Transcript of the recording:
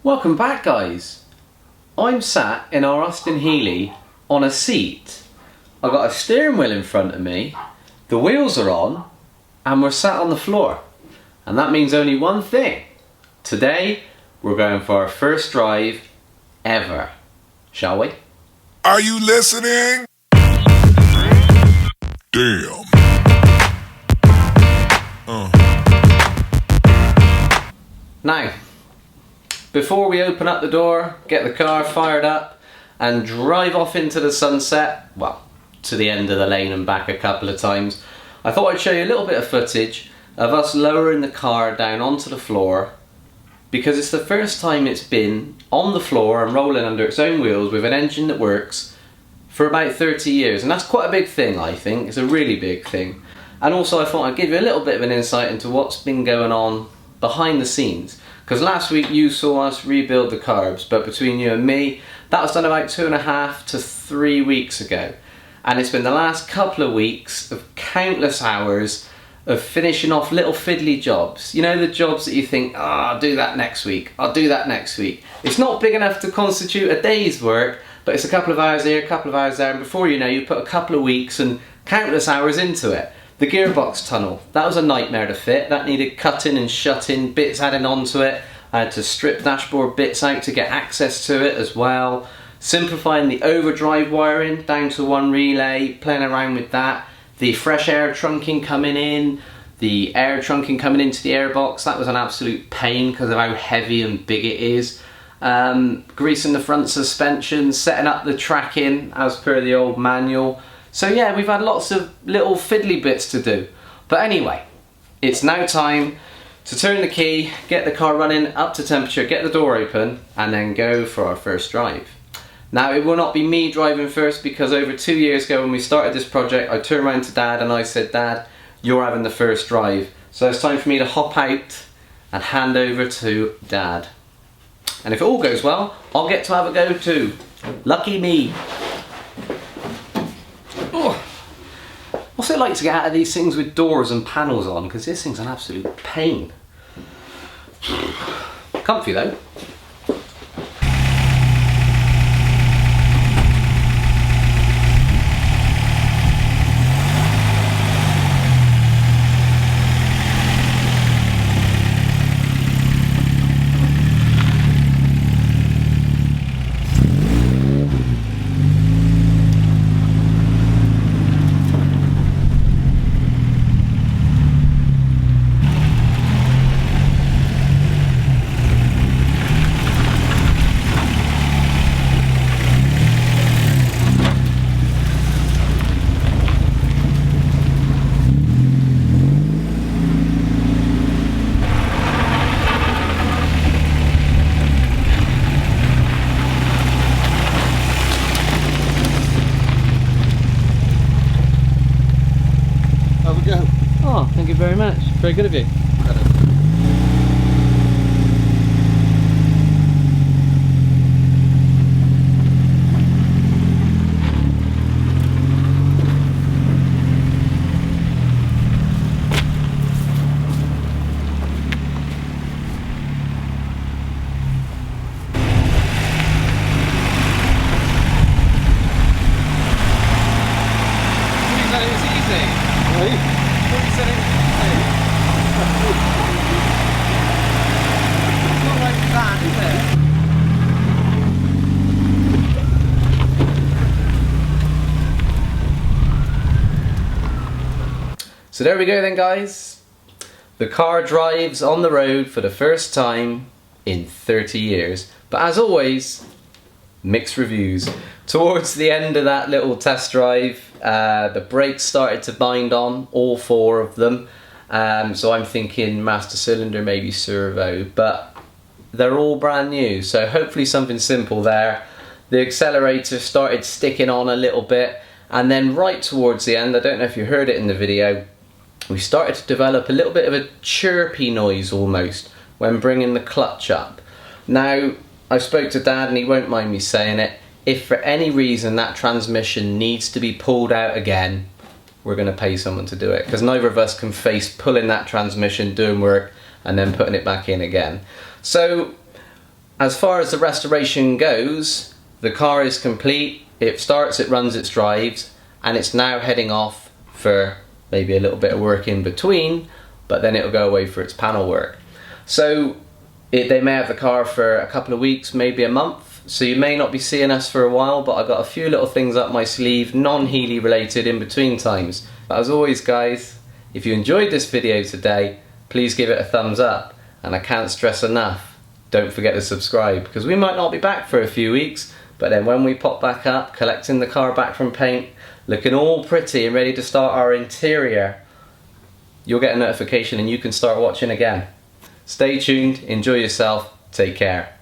Welcome back, guys. I'm sat in our Austin on a seat. I've got a steering wheel in front of me, the wheels are on, and we're sat on the floor. And that means only one thing. Today, we're going for our first drive ever. Shall we? Are you listening? Damn. Now, before we open up the door, get the car fired up and drive off into the sunset, well, to the end of the lane and back a couple of times, I thought I'd show you a little bit of footage of us lowering the car down onto the floor, because it's the first time it's been on the floor and rolling under its own wheels with an engine that works for about 30 years. And that's quite a big thing, I think. It's a really big thing. And also I thought I'd give you a little bit of an insight into what's been going on behind the scenes. Because last week you saw us rebuild the carbs, but between you and me, that was done about 2.5 to 3 weeks ago. And it's been the last couple of weeks of countless hours of finishing off little fiddly jobs. You know, the jobs that you think, I'll do that next week, I'll do that next week. It's not big enough to constitute a day's work, but it's a couple of hours here, a couple of hours there, and before you know, you put a couple of weeks and countless hours into it. The gearbox tunnel, that was a nightmare to fit. That needed cutting and shutting, bits added onto it. I had to strip dashboard bits out to get access to it as well. Simplifying the overdrive wiring down to one relay, playing around with that. The fresh air trunking coming in, the air trunking coming into the airbox, that was an absolute pain because of how heavy and big it is. Greasing the front suspension, setting up the tracking as per the old manual. So yeah, we've had lots of little fiddly bits to do. But anyway, it's now time to turn the key, get the car running up to temperature, get the door open, and then go for our first drive. Now, it will not be me driving first, because over 2 years ago when we started this project, I turned around to Dad and I said, Dad, you're having the first drive. So it's time for me to hop out and hand over to Dad. And if it all goes well, I'll get to have a go too. Lucky me. Oh. What's it like to get out of these things with doors and panels on? Because this thing's an absolute pain. Comfy though. Oh, thank you very much. Very good of you. So there we go then, guys. The car drives on the road for the first time in 30 years. But as always, mixed reviews. Towards the end of that little test drive, the brakes started to bind on, all 4 of them. So I'm thinking master cylinder, maybe servo, but they're all brand new. So hopefully something simple there. The accelerator started sticking on a little bit, and then right towards the end, I don't know if you heard it in the video, we started to develop a little bit of a chirpy noise almost when bringing the clutch up. Now, I spoke to Dad and he won't mind me saying it, if for any reason that transmission needs to be pulled out again, we're going to pay someone to do it, because neither of us can face pulling that transmission, doing work, and then putting it back in again. So As far as the restoration goes, the car is complete. It starts, it runs, it drives, and it's now heading off for maybe a little bit of work in between, but then it'll go away for its panel work. So they may have the car for a couple of weeks, maybe a month, so you may not be seeing us for a while, but I've got a few little things up my sleeve, non-Healey related, in between times. But as always guys, if you enjoyed this video today, please give it a thumbs up, and I can't stress enough, don't forget to subscribe, because we might not be back for a few weeks, but then when we pop back up, collecting the car back from paint, looking all pretty and ready to start our interior, you'll get a notification and you can start watching again. Stay tuned, enjoy yourself, take care.